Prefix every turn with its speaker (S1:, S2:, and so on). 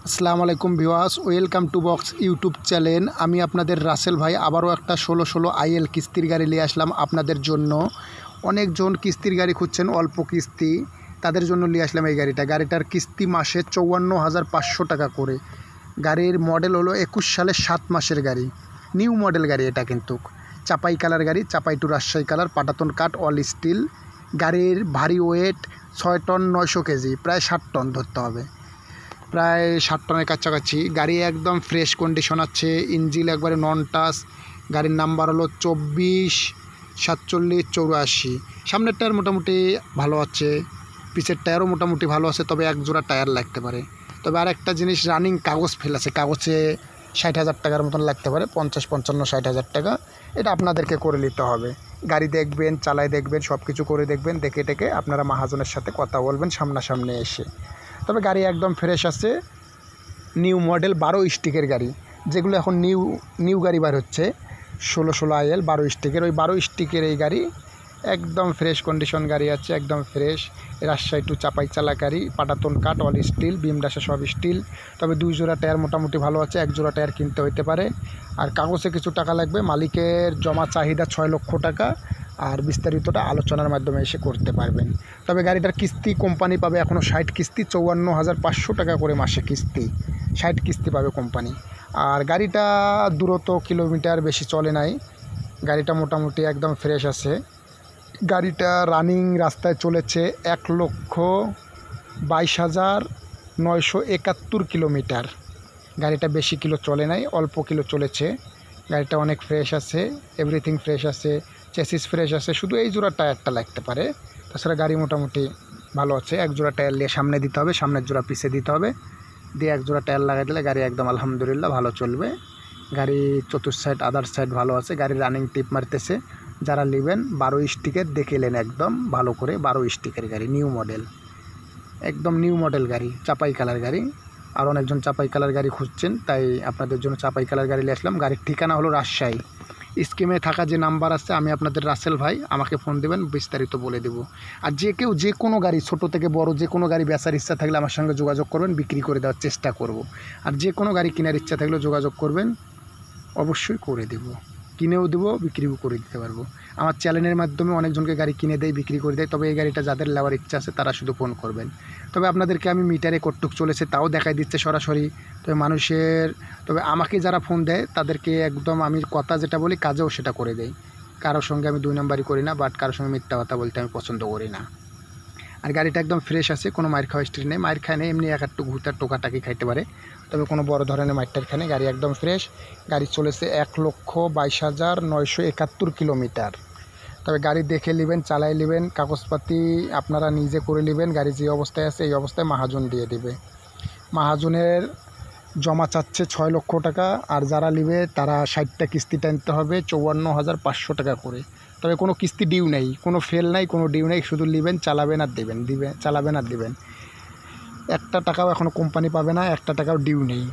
S1: আসসালামু আলাইকুম viewers, welcome to box YouTube channel. আমি আপনাদের রাসেল ভাই আবারও একটা 16 আইএল কিস্তির গাড়ি নিয়ে আসলাম আপনাদের জন্য। অনেকজন কিস্তির গাড়ি খুঁজছেন, অল্প কিস্তি, তাদের জন্য নিয়ে আসলাম এই গাড়িটার কিস্তি মাসে 54,500 টাকা করে। গাড়ির মডেল হলো 21 সালের 7 মাসের গাড়ি, নিউ মডেল গাড়ি। এটা কিন্তু চাপাই কালার গাড়ি, চাপাই টু রাজশাহী কালার, পাটাতন কাঠ, অল স্টিল। গাড়ির ভারী ওয়েট 6 টন 900 কেজি, প্রায় 60 টন ধরতে হবে, প্রায় 60 টনের কাছাকাছি। গাড়ি একদম ফ্রেশ কন্ডিশন আছে, ইঞ্জিন একবারে নন টাচ। গাড়ির নাম্বার হলো 24-47-84। সামনের টায়ার মোটামুটি ভালো আছে, পিছের টায়ারও মোটামুটি ভালো আছে, তবে এক জোড়া টায়ার লাগতে পারে। তবে আর একটা জিনিস, রানিং কাগজ ফেল আছে, কাগজে 60,000 টাকার মতন লাগতে পারে, 50-55-60,000 টাকা। এটা আপনাদেরকে করে নিতে হবে। গাড়ি দেখবেন, চালায় দেখবেন, সব কিছু করে দেখবেন, দেখে টেকে আপনারা মহাজনের সাথে কথা বলবেন সামনাসামনি এসে। তবে গাড়ি একদম ফ্রেশ আছে, নিউ মডেল 12 স্টিকের গাড়ি, যেগুলো এখন নিউ গাড়ি বার হচ্ছে 16 আইএল 12 স্টিকের। ওই 12 স্টিকের এই গাড়ি একদম ফ্রেশ কন্ডিশন গাড়ি আছে, একদম ফ্রেশ। রাজশাহী টু চাপাই চালা গাড়ি, পাটাতন কাঠ, অল স্টিল, বিমডাসা সব স্টিল। তবে 2 জোড়া টায়ার মোটামুটি ভালো আছে, 1 জোড়া টায়ার কিনতে হইতে পারে। আর কাগজে কিছু টাকা লাগবে, মালিকের জমা চাহিদা 6 লক্ষ টাকা। আর বিস্তারিতটা আলোচনার মাধ্যমে এসে করতে পারবেন। তবে গাড়িটার কিস্তি কোম্পানি পাবে এখনও 60 কিস্তি, 54,500 টাকা করে মাসে কিস্তি, 60 কিস্তি পাবে কোম্পানি। আর গাড়িটা দূরত্ব কিলোমিটার বেশি চলে নাই, গাড়িটা মোটামুটি একদম ফ্রেশ আছে। গাড়িটা রানিং রাস্তায় চলেছে 1,22,971 কিলোমিটার। গাড়িটা বেশি কিলো চলে নাই, অল্প কিলো চলেছে। গাড়িটা অনেক ফ্রেশ আছে, এভরিথিং ফ্রেশ আছে, চেসিস ফ্রেশ আছে, শুধু এই জোড়া টায়ারটা লাগতে পারে। তাছাড়া গাড়ি মোটামুটি ভালো আছে। 1 জোড়া টায়ার নিয়ে সামনে দিতে হবে, সামনের জোড়া পিছে দিতে হবে, দিয়ে 1 জোড়া টায়ার লাগাই দিলে গাড়ি একদম আলহামদুলিল্লাহ ভালো চলবে। গাড়ি চতুর্থ সাইড আদার সাইড ভালো আছে, গাড়ি রানিং টিপ মারতেছে। যারা নেবেন 12 স্টিকের দেখে নেন, একদম ভালো করে 12 স্টিকের গাড়ি, নিউ মডেল, একদম নিউ মডেল গাড়ি, চাপাই কালার গাড়ি। আর অনেকজন চাপাই কালার গাড়ি খুঁজছেন, তাই আপনাদের জন্য চাপাই কালার গাড়ি নিয়ে আসলাম। গাড়ির ঠিকানা হলো রাজশাহী। স্ক্রিনে থাকা যে নাম্বার আছে, আমি আপনাদের রাসেল ভাই, আমাকে ফোন দেবেন, বিস্তারিত বলে দেবো। আর যে কেউ যে কোনো গাড়ি, ছোট থেকে বড় যে কোনো গাড়ি বেচার ইচ্ছা থাকলে আমার সঙ্গে যোগাযোগ করবেন, বিক্রি করে দেওয়ার চেষ্টা করব। আর যে কোনো গাড়ি কেনার ইচ্ছা থাকলে যোগাযোগ করবেন, অবশ্যই করে দেব, কিনেও দেবো, বিক্রিও করে দিতে পারবো। আমার চ্যানেলের মাধ্যমে অনেকজনকে গাড়ি কিনে দেয়, বিক্রি করে দেয়। তবে এই গাড়িটা যাদের নেওয়ার ইচ্ছা আছে তারা শুধু ফোন করবেন। তবে আপনাদেরকে আমি মিটারে কতটুক চলেছে তাও দেখাই দিচ্ছে সরাসরি। তবে আমাকে যারা ফোন দেয় তাদেরকে একদম আমি কথা যেটা বলি কাজেও সেটা করে দেয়। কারোর সঙ্গে আমি 2 নাম্বারই করি না, বাট কারোর সঙ্গে মিথ্যা কথা বলতে আমি পছন্দ করি না। আর গাড়িটা একদম ফ্রেশ আছে, কোনো মার খাওয়া হিস্ট্রি নেই, মার খায় নেই, এমনি এক একটু ঘুরতার টোকাটাকি খাইতে পারে, তবে কোনো বড় ধরনের মারটার খানে। গাড়ি একদম ফ্রেশ। গাড়ি চলেছে 1,22,971 কিলোমিটার। তবে গাড়ি দেখে নেবেন, চালাই নেবেন, কাগজপাতি আপনারা নিজে করে নেবেন। গাড়ি যে অবস্থায় আছে এই অবস্থায় মহাজন দিয়ে দেবে। মহাজনের জমা চাচ্ছে 6 লক্ষ টাকা, আর যারা নেবে তারা 60টা কিস্তি টানতে হবে, 54,500 টাকা করে। তবে কোনো কিস্তি ডিউ নেই, কোনো ফেল নাই, কোনো ডিউ নেই, শুধু নেবেন, চালাবেন আর দেবেন। একটা টাকাও এখনও কোম্পানি পাবে না, একটা টাকাও ডিউ নেই।